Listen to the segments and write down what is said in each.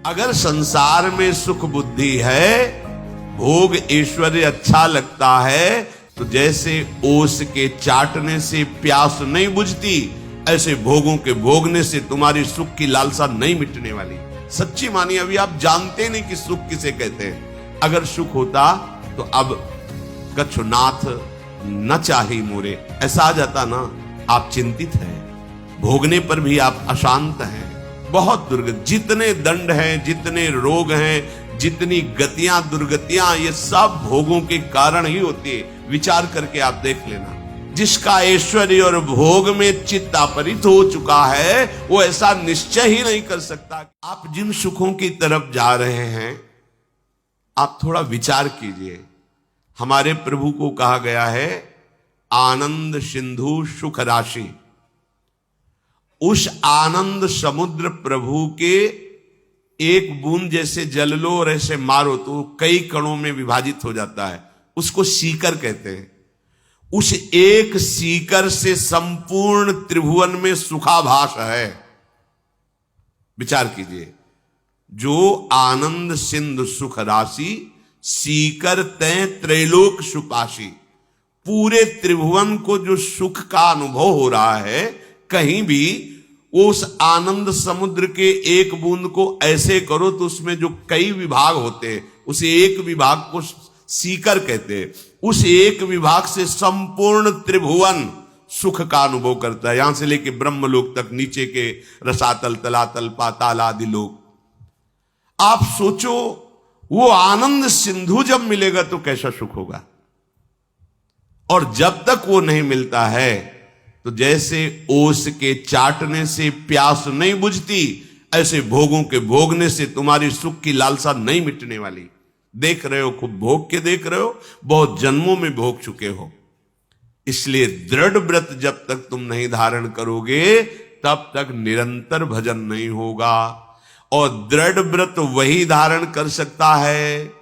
अगर संसार में सुख बुद्धि है, भोग ऐश्वर्य अच्छा लगता है, तो जैसे ओस के चाटने से प्यास नहीं बुझती, ऐसे भोगों के भोगने से तुम्हारी सुख की लालसा नहीं मिटने वाली। सच्ची मानिए, अभी आप जानते नहीं कि सुख किसे कहते हैं। अगर सुख होता तो अब कछुनाथ न चाही मोरे ऐसा आ जाता ना। आप चिंतित हैं, भोगने पर भी आप अशांत हैं, बहुत दुर्गत। जितने दंड हैं, जितने रोग हैं, जितनी गतियां दुर्गतियां, ये सब भोगों के कारण ही होती है। विचार करके आप देख लेना, जिसका ऐश्वर्य और भोग में चित्त अपरित हो चुका है, वो ऐसा निश्चय ही नहीं कर सकता। आप जिन सुखों की तरफ जा रहे हैं, आप थोड़ा विचार कीजिए। हमारे प्रभु को कहा गया है आनंद सिंधु सुख राशि। उस आनंद समुद्र प्रभु के एक बूंद जैसे जल लो और ऐसे मारो तो कई कणों में विभाजित हो जाता है, उसको सीकर कहते हैं। उस एक सीकर से संपूर्ण त्रिभुवन में सुखाभास है। विचार कीजिए, जो आनंद सिंधु सुख राशि सीकर तय त्रैलोक सुपाशी। पूरे त्रिभुवन को जो सुख का अनुभव हो रहा है, कहीं भी उस आनंद समुद्र के एक बूंद को ऐसे करो तो उसमें जो कई विभाग होते हैं, उस एक विभाग को सीकर कहते हैं। उस एक विभाग से संपूर्ण त्रिभुवन सुख का अनुभव करता है, यहां से लेके ब्रह्मलोक तक, नीचे के रसातल, तलातल, पाताल आदि लोक। आप सोचो, वो आनंद सिंधु जब मिलेगा तो कैसा सुख होगा। और जब तक वो नहीं मिलता है, तो जैसे ओस के चाटने से प्यास नहीं बुझती, ऐसे भोगों के भोगने से तुम्हारी सुख की लालसा नहीं मिटने वाली। देख रहे हो, खूब भोग के देख रहे हो, बहुत जन्मों में भोग चुके हो। इसलिए दृढ़ व्रत जब तक तुम नहीं धारण करोगे, तब तक निरंतर भजन नहीं होगा। और दृढ़ व्रत वही धारण कर सकता है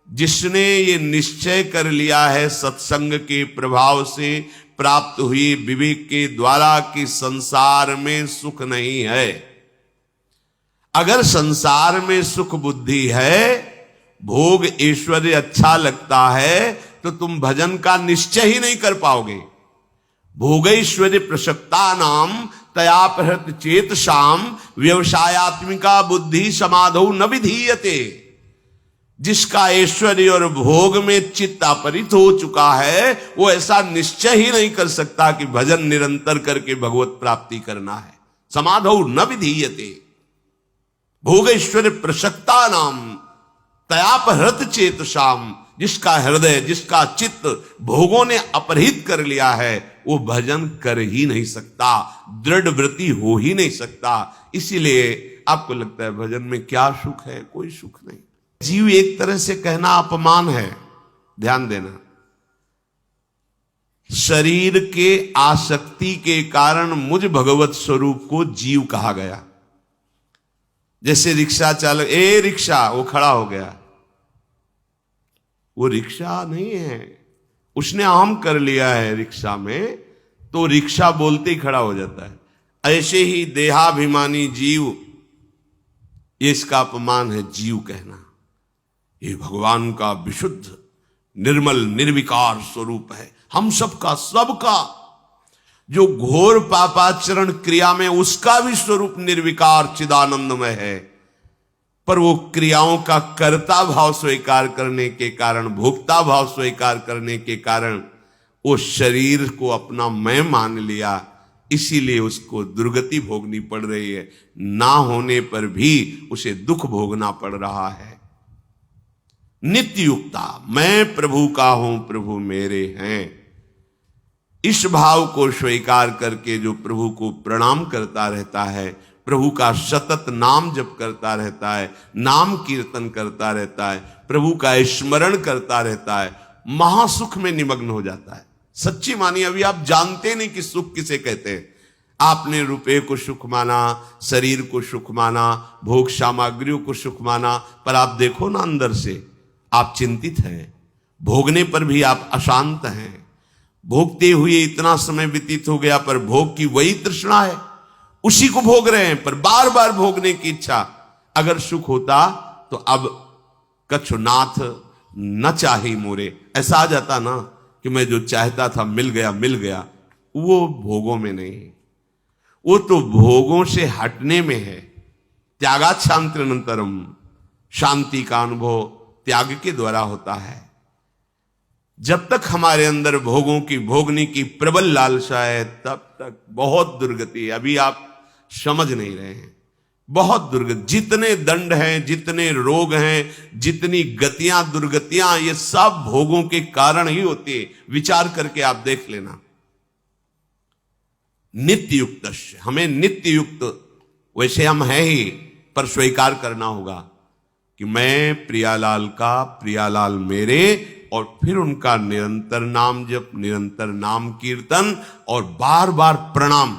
जिसने ये निश्चय कर लिया है सत्संग के प्रभाव से प्राप्त हुई विवेक के द्वारा कि संसार में सुख नहीं है। अगर संसार में सुख बुद्धि है, भोग ऐश्वर्य अच्छा लगता है, तो तुम भजन का निश्चय ही नहीं कर पाओगे। भोगैश्वर्य प्रसक्ता नाम तयापहृत चेत शाम व्यवसायत्मिका बुद्धि समाधौ न विधीयते। जिसका ऐश्वर्य और भोग में चित्त अपरित हो चुका है, वो ऐसा निश्चय ही नहीं कर सकता कि भजन निरंतर करके भगवत प्राप्ति करना है। समाधौ न विधीयते। भोगैश्वर्य प्रसक्ता नाम तयापहृत चेत शाम। जिसका हृदय, जिसका चित्त भोगों ने अपहृत कर लिया है, वो भजन कर ही नहीं सकता, दृढ़ व्रती हो ही नहीं सकता। इसीलिए आपको लगता है भजन में क्या सुख है, कोई सुख नहीं। जीव एक तरह से कहना अपमान है, ध्यान देना। शरीर के आसक्ति के कारण मुझ भगवत स्वरूप को जीव कहा गया। जैसे रिक्शा चालक, ए रिक्शा, वो खड़ा हो गया, वो रिक्शा नहीं है, उसने अहम कर लिया है रिक्शा में, तो रिक्शा बोलते ही खड़ा हो जाता है। ऐसे ही देहाभिमानी जीव, ये इसका अपमान है जीव कहना। ये भगवान का विशुद्ध निर्मल निर्विकार स्वरूप है, हम सबका, सबका। जो घोर पापाचरण क्रिया में, उसका भी स्वरूप निर्विकार चिदानंदमय है, पर वो क्रियाओं का कर्ता भाव स्वीकार करने के कारण, भोक्ता भाव स्वीकार करने के कारण वो शरीर को अपना मैं मान लिया, इसीलिए उसको दुर्गति भोगनी पड़ रही है। ना होने पर भी उसे दुख भोगना पड़ रहा है। नित्य युक्ता, मैं प्रभु का हूं, प्रभु मेरे हैं, इस भाव को स्वीकार करके जो प्रभु को प्रणाम करता रहता है, प्रभु का सतत नाम जप करता रहता है, नाम कीर्तन करता रहता है, प्रभु का स्मरण करता रहता है, महासुख में निमग्न हो जाता है। सच्ची मानिए, अभी आप जानते नहीं कि सुख किसे कहते हैं। आपने रुपए को सुख माना, शरीर को सुख माना, भोग सामग्रियों को सुख माना, पर आप देखो ना, अंदर से आप चिंतित हैं, भोगने पर भी आप अशांत हैं। भोगते हुए इतना समय व्यतीत हो गया, पर भोग की वही तृष्णा है, उसी को भोग रहे हैं, पर बार बार भोगने की इच्छा। अगर सुख होता तो अब कछुनाथ न चाही मोरे, ऐसा आ जाता ना कि मैं जो चाहता था मिल गया। वो भोगों में नहीं, वो तो भोगों से हटने में है। त्यागात् शान्तिरनन्तरम, शांति का अनुभव त्याग के द्वारा होता है। जब तक हमारे अंदर भोगों की भोगने की प्रबल लालसा है तब तक बहुत दुर्गति है। अभी आप समझ नहीं रहे हैं, बहुत दुर्गति। जितने दंड हैं, जितने रोग हैं, जितनी गतियां दुर्गतियां, ये सब भोगों के कारण ही होती है। विचार करके आप देख लेना। नित्य युक्त, हमें नित्य युक्त वैसे हम हैं ही, पर स्वीकार करना होगा कि मैं प्रियालाल का, प्रियालाल मेरे, और फिर उनका निरंतर नाम जप, निरंतर नाम कीर्तन और बार बार प्रणाम।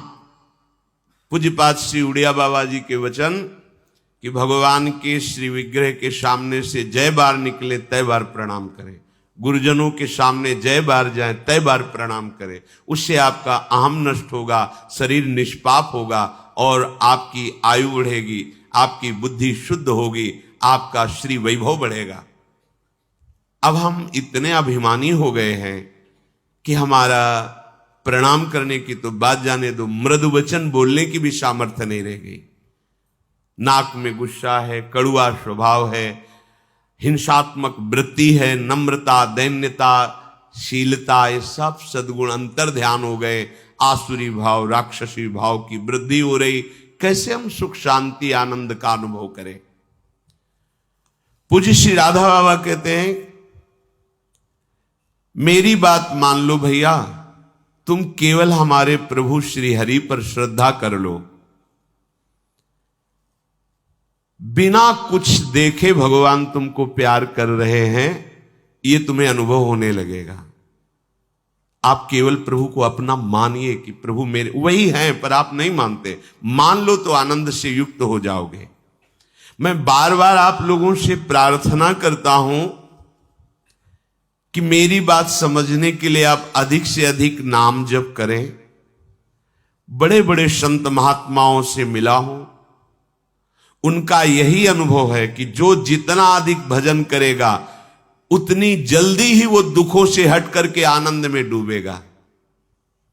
पूज्यपाद श्री उड़िया बाबा जी के वचन कि भगवान के श्री विग्रह के सामने से जय बार निकले तय बार प्रणाम करें, गुरुजनों के सामने जय बार जाए तय बार प्रणाम करें। उससे आपका अहम नष्ट होगा, शरीर निष्पाप होगा और आपकी आयु बढ़ेगी, आपकी बुद्धि शुद्ध होगी, आपका श्री वैभव बढ़ेगा। अब हम इतने अभिमानी हो गए हैं कि हमारा प्रणाम करने की तो बात जाने दो, मृदु वचन बोलने की भी सामर्थ्य नहीं रह गई। नाक में गुस्सा है, कड़ुआ स्वभाव है, हिंसात्मक वृत्ति है, नम्रता, दैन्यता, शीलता, ये सब सद्गुण अंतर ध्यान हो गए। आसुरी भाव, राक्षसी भाव की वृद्धि हो रही। कैसे हम सुख शांति आनंद का अनुभव करें? पूज्य श्री राधा बाबा कहते हैं, मेरी बात मान लो भैया, तुम केवल हमारे प्रभु श्री हरि पर श्रद्धा कर लो, बिना कुछ देखे भगवान तुमको प्यार कर रहे हैं, ये तुम्हें अनुभव होने लगेगा। आप केवल प्रभु को अपना मानिए कि प्रभु मेरे वही हैं, पर आप नहीं मानते। मान लो तो आनंद से युक्त हो जाओगे। मैं बार बार आप लोगों से प्रार्थना करता हूं कि मेरी बात समझने के लिए आप अधिक से अधिक नाम जप करें। बड़े बड़े संत महात्माओं से मिला हूं, उनका यही अनुभव है कि जो जितना अधिक भजन करेगा उतनी जल्दी ही वो दुखों से हट करके आनंद में डूबेगा।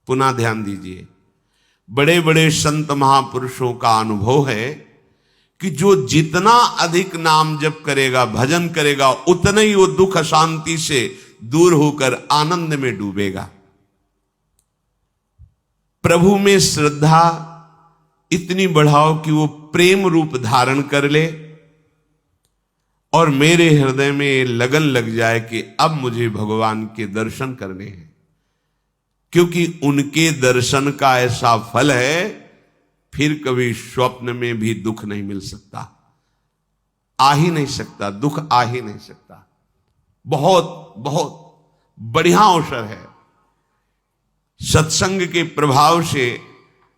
पुनः ध्यान दीजिए, बड़े बड़े संत महापुरुषों का अनुभव है कि जो जितना अधिक नाम जप करेगा, भजन करेगा, उतना ही वो दुख अशांति से दूर होकर आनंद में डूबेगा। प्रभु में श्रद्धा इतनी बढ़ाओ कि वो प्रेम रूप धारण कर ले और मेरे हृदय में लगन लग जाए कि अब मुझे भगवान के दर्शन करने हैं, क्योंकि उनके दर्शन का ऐसा फल है फिर कभी स्वप्न में भी दुख नहीं मिल सकता, आ ही नहीं सकता, दुख आ ही नहीं सकता। बहुत बहुत बढ़िया अवसर है। सत्संग के प्रभाव से,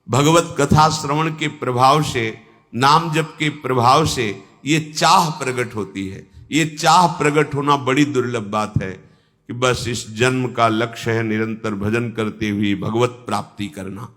भगवत कथा श्रवण के प्रभाव से, नाम जप के प्रभाव से ये चाह प्रकट होती है। ये चाह प्रकट होना बड़ी दुर्लभ बात है कि बस इस जन्म का लक्ष्य है निरंतर भजन करते हुए भगवत प्राप्ति करना।